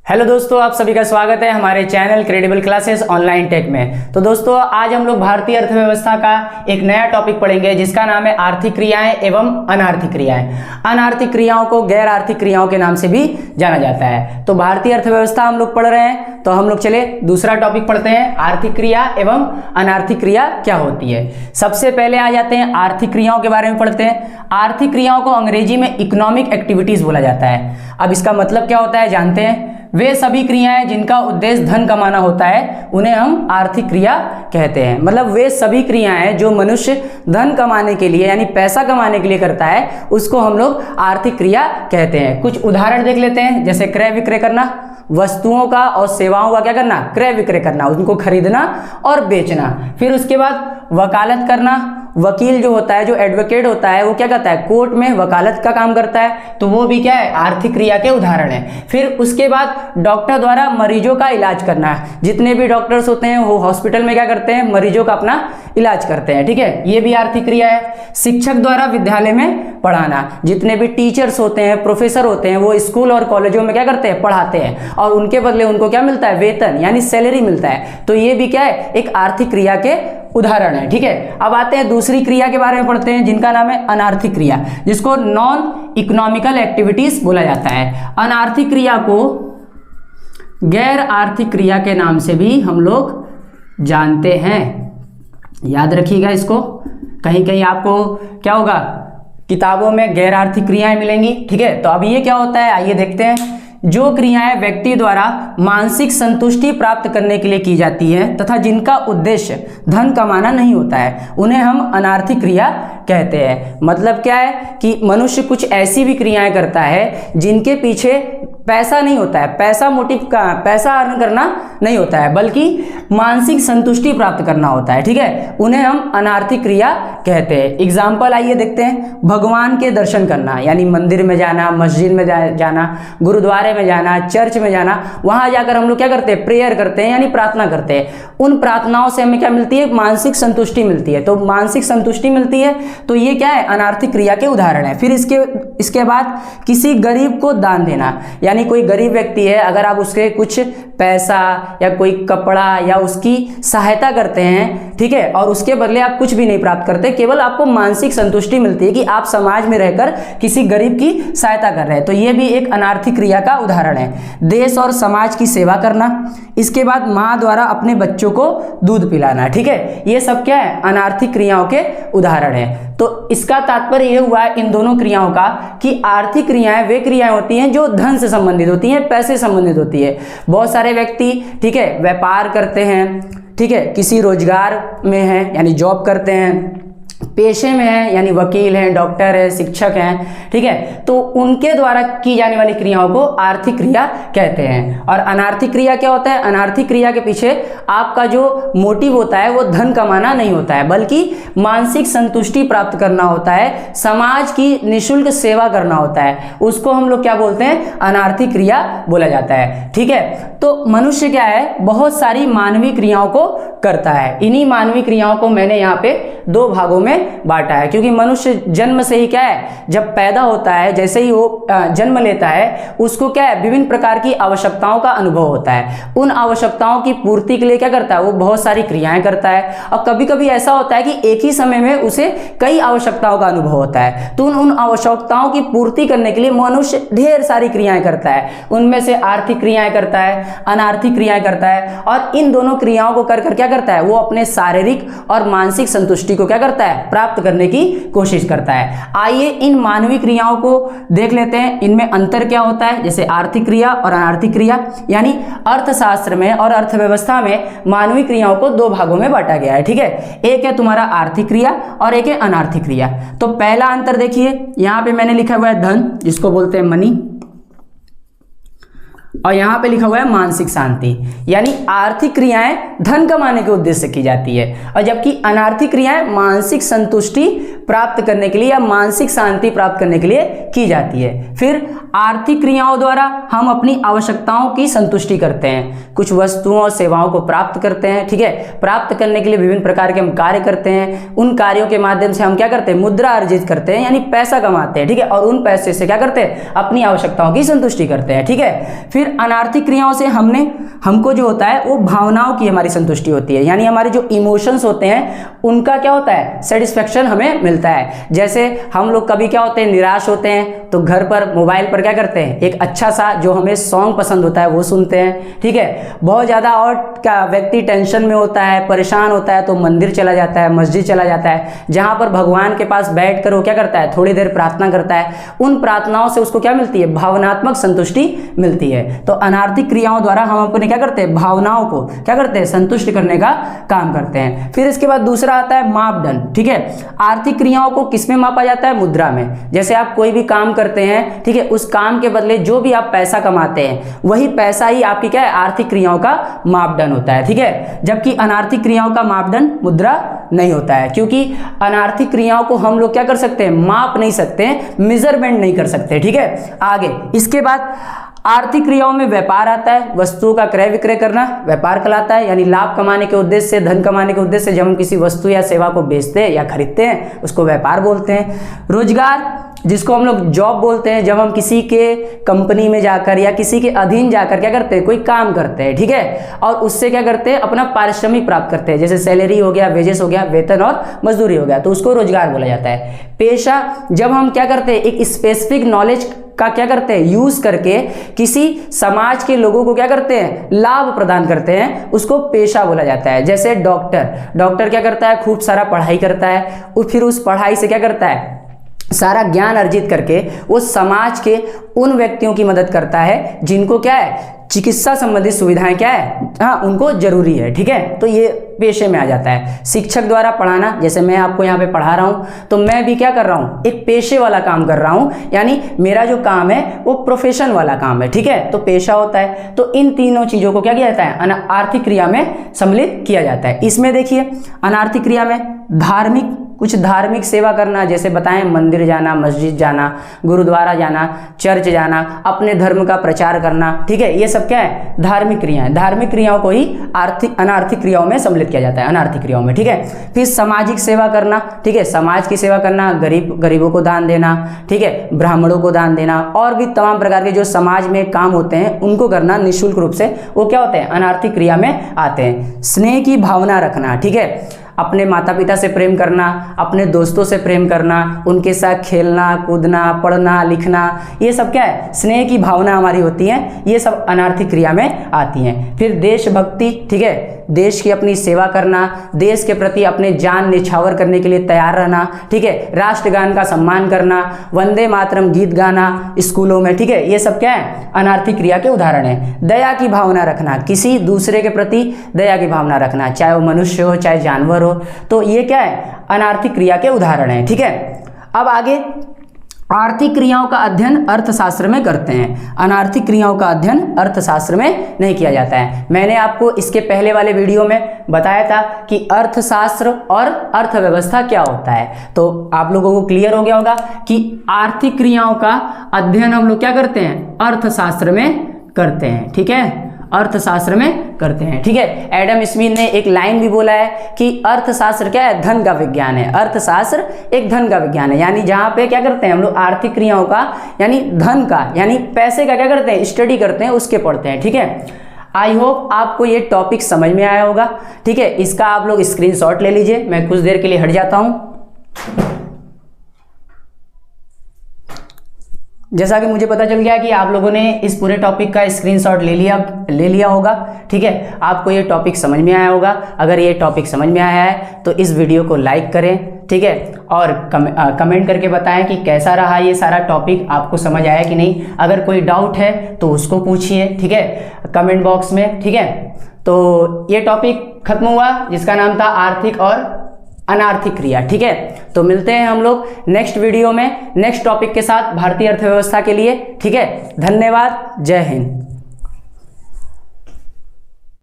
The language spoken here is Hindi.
हेलो दोस्तों, आप सभी का स्वागत है हमारे channel credible classes online tech में। तो दोस्तों, आज हम लोग भारतीय अर्थव्यवस्था का एक नया टॉपिक पढ़ेंगे जिसका नाम है आर्थिक क्रियाएं एवं अनार्थिक क्रियाएं। अनार्थिक क्रियाओं को गैर आर्थिक क्रियाओं के नाम से भी जाना जाता है। तो भारतीय अर्थव्यवस्था हम लोग पढ़ रहे हैं, तो हम लोग चले दूसरा टॉपिक पढ़ते हैं, आर्थिक क्रिया एवं अनार्थिक क्रिया क्या होती है। सबसे पहले आ जाते हैं आर्थिक क्रियाओं के बारे में पढ़ते हैं। आर्थिक क्रियाओं को अंग्रेजी में इकोनॉमिक एक्टिविटीज बोला जाता है। अब इसका मतलब क्या होता है जानते हैं। वे सभी क्रियाएं जिनका उद्देश्य धन कमाना होता है उन्हें हम आर्थिक क्रिया कहते हैं। मतलब वे सभी क्रियाएं जो मनुष्य धन कमाने के लिए यानी पैसा कमाने के लिए करता है उसको हम लोग आर्थिक क्रिया कहते हैं। कुछ उदाहरण देख लेते हैं, जैसे क्रय विक्रय करना, वस्तुओं का और सेवाओं का क्या करना, क्रय विक्रय करना, उनको खरीदना और बेचना। फिर उसके बाद वकालत करना, वकील जो होता है, जो एडवोकेट होता है, वो क्या करता है, कोर्ट में वकालत का काम करता है, तो वो भी क्या है, आर्थिक क्रिया के उदाहरण है। फिर उसके बाद डॉक्टर द्वारा मरीजों का इलाज करना है। जितने भी डॉक्टर्स होते हैं वो हॉस्पिटल में क्या करते हैं, मरीजों का अपना इलाज करते हैं, ठीक है, ये भी आर्थिक क्रिया है। शिक्षक द्वारा विद्यालय में पढ़ाना, जितने भी टीचर्स होते हैं, प्रोफेसर होते हैं, वो स्कूल और कॉलेजों में क्या करते हैं, पढ़ाते हैं और उनके बदले उनको क्या मिलता है, वेतन यानी सैलरी मिलता है। तो ये भी क्या है, एक आर्थिक क्रिया के उदाहरण है, ठीक है। अब आते हैं दूसरी क्रिया के बारे में पढ़ते हैं जिनका नाम है अनार्थिक क्रिया, जिसको नॉन इकोनॉमिकल एक्टिविटीज बोला जाता है। अनार्थिक क्रिया को गैर आर्थिक क्रिया के नाम से भी हम लोग जानते हैं। याद रखिएगा इसको, कहीं कहीं आपको क्या होगा, किताबों में गैर आर्थिक क्रियाएं मिलेंगी, ठीक है। तो अब ये क्या होता है, आइए देखते हैं। जो क्रियाएं व्यक्ति द्वारा मानसिक संतुष्टि प्राप्त करने के लिए की जाती है तथा जिनका उद्देश्य धन कमाना नहीं होता है उन्हें हम अनार्थिक क्रिया कहते हैं। मतलब क्या है कि मनुष्य कुछ ऐसी भी क्रियाएं करता है जिनके पीछे पैसा नहीं होता है, पैसा मोटिव का, पैसा अर्न करना नहीं होता है, बल्कि मानसिक संतुष्टि प्राप्त करना होता है, ठीक है, उन्हें हम अनार्थिक क्रिया कहते हैं। एग्जाम्पल आइए देखते हैं। भगवान के दर्शन करना यानी मंदिर में जाना, मस्जिद में जाना, गुरुद्वारे में जाना, चर्च में जाना, वहां जाकर हम लोग क्या करते हैं, प्रेयर करते हैं यानी प्रार्थना करते हैं। उन प्रार्थनाओं से हमें क्या मिलती है, मानसिक संतुष्टि मिलती है। तो मानसिक संतुष्टि मिलती है, तो ये क्या है, अनार्थिक क्रिया के उदाहरण है। फिर इसके बाद किसी गरीब को दान देना, यानी कोई गरीब व्यक्ति है, अगर आप उसके कुछ पैसा या कोई कपड़ा या उसकी सहायता करते हैं, ठीक है, और उसके बदले आप कुछ भी नहीं प्राप्त करते, केवल आपको मानसिक संतुष्टि मिलती है कि आप समाज में रहकर किसी गरीब की सहायता कर रहे हैं, तो ये भी एक अनार्थिक क्रिया का उदाहरण है। देश और समाज की सेवा करना, इसके बाद माँ द्वारा अपने बच्चों को दूध पिलाना, ठीक है, ये सब क्या है, अनार्थिक क्रियाओं के उदाहरण है। तो इसका तात्पर्य यह हुआ है इन दोनों क्रियाओं का कि आर्थिक क्रियाएं वे क्रियाएं होती हैं जो धन से संबंधित होती हैं, पैसे से संबंधित होती है। बहुत सारे व्यक्ति, ठीक है, व्यापार करते हैं, ठीक है, किसी रोजगार में है यानी जॉब करते हैं, पेशे में है यानी वकील हैं, डॉक्टर है, शिक्षक हैं, ठीक है, तो उनके द्वारा की जाने वाली क्रियाओं को आर्थिक क्रिया कहते हैं। और अनार्थिक क्रिया क्या होता है, अनार्थिक क्रिया के पीछे आपका जो मोटिव होता है वो धन कमाना नहीं होता है, बल्कि मानसिक संतुष्टि प्राप्त करना होता है, समाज की निःशुल्क सेवा करना होता है, उसको हम लोग क्या बोलते हैं, अनार्थिक क्रिया बोला जाता है, ठीक है। तो मनुष्य क्या है, बहुत सारी मानवीय क्रियाओं को करता है। इन्हीं मानवीय क्रियाओं को मैंने यहाँ पे दो भागों में बांटा है, क्योंकि मनुष्य जन्म से ही क्या है, जब पैदा होता है, जैसे ही वो जन्म लेता है, उसको क्या है, विभिन्न प्रकार की आवश्यकताओं का अनुभव होता है। उन आवश्यकताओं की पूर्ति के लिए क्या करता है, वो बहुत सारी क्रियाएं करता है। और कभी कभी ऐसा होता है कि एक ही समय में उसे कई आवश्यकताओं का अनुभव होता है, तो उन आवश्यकताओं की पूर्ति करने के लिए मनुष्य ढेर सारी क्रियाएं करता है। उनमें से आर्थिक क्रियाएं करता है, अनार्थिक क्रियाएं करता है, और इन दोनों क्रियाओं को कर क्या करता है, वो अपने शारीरिक और मानसिक संतुष्टि को क्या करता है, प्राप्त करने की कोशिश करता है। आइए इन मानवीय क्रियाओं को देख लेते हैं, इनमें अंतर क्या होता है, जैसे आर्थिक क्रिया और अनार्थिक क्रिया। यानी अर्थशास्त्र में और अर्थव्यवस्था में मानवीय क्रियाओं को दो भागों में बांटा गया है, ठीक है, एक है तुम्हारा आर्थिक क्रिया और एक है अनार्थिक क्रिया। तो पहला अंतर देखिए, यहां पे मैंने लिखा हुआ है धन, जिसको बोलते हैं मनी, और यहां पे लिखा हुआ है मानसिक शांति। यानी आर्थिक क्रियाएं धन कमाने के उद्देश्य से की जाती है, और जबकि अनार्थिक क्रियाएं मानसिक संतुष्टि प्राप्त करने के लिए या मानसिक शांति प्राप्त करने के लिए की जाती है। फिर आर्थिक क्रियाओं द्वारा हम अपनी आवश्यकताओं की संतुष्टि करते हैं, कुछ वस्तुओं और सेवाओं को प्राप्त करते हैं, ठीक है, प्राप्त करने के लिए विभिन्न प्रकार के हम कार्य करते हैं। उन कार्यों के माध्यम से हम क्या करते हैं, मुद्रा अर्जित करते हैं यानी पैसा कमाते हैं, ठीक है, और उन पैसे से क्या करते हैं, अपनी आवश्यकताओं की संतुष्टि करते हैं, ठीक है। फिर फिर अनार्थिक क्रियाओं से हमको जो होता है वो भावनाओं की हमारी संतुष्टि होती है, यानी हमारे जो इमोशंस होते हैं उनका क्या होता है, सेटिस्फेक्शन हमें मिलता है। जैसे हम लोग कभी क्या होते हैं, निराश होते हैं तो घर पर मोबाइल पर क्या करते हैं, एक अच्छा सा जो हमें सॉन्ग पसंद होता है वो सुनते हैं, ठीक है। बहुत ज़्यादा और क्या व्यक्ति टेंशन में होता है, परेशान होता है तो मंदिर चला जाता है, मस्जिद चला जाता है, जहाँ पर भगवान के पास बैठ कर वो क्या करता है, थोड़ी देर प्रार्थना करता है। उन प्रार्थनाओं से उसको क्या मिलती है, भावनात्मक संतुष्टि मिलती है। तो अनार्थिक क्रियाओं द्वारा हम अपने क्या करते हैं, भावनाओं को क्या करते हैं, संतुष्ट करने का काम करते हैं। फिर इसके बाद दूसरा आता है मापदंड, ठीक है। आर्थिक क्रियाओं को किसमें मापा जाता है, मुद्रा में। जैसे आप कोई भी काम करते हैं, ठीक है, उस काम के बदले जो भी आप पैसा कमाते हैं वही पैसा ही आपकी क्या है, आर्थिक क्रियाओं का मापदंड होता है, ठीक है। जबकि अनार्थिक क्रियाओं का मापदंड मुद्रा नहीं होता है, क्योंकि अनार्थिक क्रियाओं को हम लोग क्या कर सकते हैं, माप नहीं सकते, मेजरमेंट नहीं कर सकते, ठीक है। आगे इसके बाद आर्थिक क्रियाओं में व्यापार आता है, वस्तुओं का क्रय विक्रय करना व्यापार कहलाता है, यानी लाभ कमाने के उद्देश्य से, धन कमाने के उद्देश्य से जब हम किसी वस्तु या सेवा को बेचते हैं या खरीदते हैं उसको व्यापार बोलते हैं। रोजगार, जिसको हम लोग जॉब बोलते हैं, जब हम किसी के कंपनी में जाकर या किसी के अधीन जाकर क्या करते हैं, कोई काम करते हैं, ठीक है, और उससे क्या करते हैं, अपना पारिश्रमिक प्राप्त करते हैं, जैसे सैलरी हो गया, वेजेस हो गया, वेतन और मजदूरी हो गया, तो उसको रोजगार बोला जाता है। पेशा, जब हम क्या करते हैं, एक स्पेसिफिक नॉलेज का क्या करते हैं, यूज करके किसी समाज के लोगों को क्या करते हैं, लाभ प्रदान करते हैं, उसको पेशा बोला जाता है। जैसे डॉक्टर क्या करता है, खूब सारा पढ़ाई करता है, और फिर उस पढ़ाई से क्या करता है, सारा ज्ञान अर्जित करके वो समाज के उन व्यक्तियों की मदद करता है जिनको क्या है, चिकित्सा संबंधित सुविधाएं क्या है, हाँ, उनको जरूरी है, ठीक है। तो ये पेशे में आ जाता है। शिक्षक द्वारा पढ़ाना, जैसे मैं आपको यहाँ पे पढ़ा रहा हूँ तो मैं भी क्या कर रहा हूँ, एक पेशे वाला काम कर रहा हूँ, यानी मेरा जो काम है वो प्रोफेशन वाला काम है, ठीक है, तो पेशा होता है। तो इन तीनों चीजों को क्या किया जाता है, आर्थिक क्रिया में सम्मिलित किया जाता है। इसमें देखिए अनार्थिक क्रिया में कुछ धार्मिक सेवा करना, जैसे बताएं मंदिर जाना, मस्जिद जाना, गुरुद्वारा जाना, चर्च जाना, अपने धर्म का प्रचार करना, ठीक है, ये सब क्या है, धार्मिक क्रियाएं। धार्मिक क्रियाओं को ही अनार्थिक क्रियाओं में सम्मिलित किया जाता है, अनार्थिक क्रियाओं में, ठीक है। फिर सामाजिक सेवा करना, ठीक है, समाज की सेवा करना, गरीबों को दान देना, ठीक है, ब्राह्मणों को दान देना, और भी तमाम प्रकार के जो समाज में काम होते हैं उनको करना निःशुल्क रूप से, वो क्या होते हैं, अनार्थिक क्रिया में आते हैं। स्नेह की भावना रखना, ठीक है, अपने माता पिता से प्रेम करना, अपने दोस्तों से प्रेम करना, उनके साथ खेलना कूदना, पढ़ना लिखना, ये सब क्या है, स्नेह की भावना हमारी होती है, ये सब अनार्थिक क्रिया में आती हैं। फिर देशभक्ति, ठीक है, देश की अपनी सेवा करना, देश के प्रति अपने जान निछावर करने के लिए तैयार रहना, ठीक है, राष्ट्रगान का सम्मान करना, वंदे मातरम गीत गाना स्कूलों में, ठीक है, ये सब क्या है, अनार्थिक क्रिया के उदाहरण है। दया की भावना रखना, किसी दूसरे के प्रति दया की भावना रखना, चाहे वो मनुष्य हो चाहे जानवर हो, तो ये क्या है, अनार्थिक क्रिया के उदाहरण है, ठीक है। अब आगे आर्थिक क्रियाओं का अध्ययन अर्थशास्त्र में करते हैं, अनार्थिक क्रियाओं का अध्ययन अर्थशास्त्र में नहीं किया जाता है। मैंने आपको इसके पहले वाले वीडियो में बताया था कि अर्थशास्त्र और अर्थव्यवस्था क्या होता है, तो आप लोगों को क्लियर हो गया होगा कि आर्थिक क्रियाओं का अध्ययन हम लोग क्या करते हैं, अर्थशास्त्र में करते हैं, ठीक है, अर्थशास्त्र में करते हैं, ठीक है। एडम स्मिथ ने एक लाइन भी बोला है कि अर्थशास्त्र क्या है, धन का विज्ञान है, अर्थशास्त्र एक धन का विज्ञान है, यानी जहां पे क्या करते हैं हम लोग आर्थिक क्रियाओं का, यानी धन का, यानी पैसे का क्या करते हैं, स्टडी करते हैं, उसके पढ़ते हैं, ठीक है। आई होप आपको ये टॉपिक समझ में आया होगा, ठीक है। इसका आप लोग स्क्रीनशॉट ले लीजिए, मैं कुछ देर के लिए हट जाता हूं। जैसा कि मुझे पता चल गया कि आप लोगों ने इस पूरे टॉपिक का स्क्रीनशॉट ले लिया होगा, ठीक है, आपको ये टॉपिक समझ में आया होगा। अगर ये टॉपिक समझ में आया है तो इस वीडियो को लाइक करें, ठीक है, और कमेंट करके बताएं कि कैसा रहा ये सारा टॉपिक, आपको समझ आया कि नहीं। अगर कोई डाउट है तो उसको पूछिए, ठीक है, कमेंट बॉक्स में, ठीक है। तो ये टॉपिक खत्म हुआ जिसका नाम था आर्थिक और अनार्थिक क्रिया, ठीक है। तो मिलते हैं हम लोग नेक्स्ट वीडियो में नेक्स्ट टॉपिक के साथ भारतीय अर्थव्यवस्था के लिए, ठीक है। धन्यवाद, जय हिंद।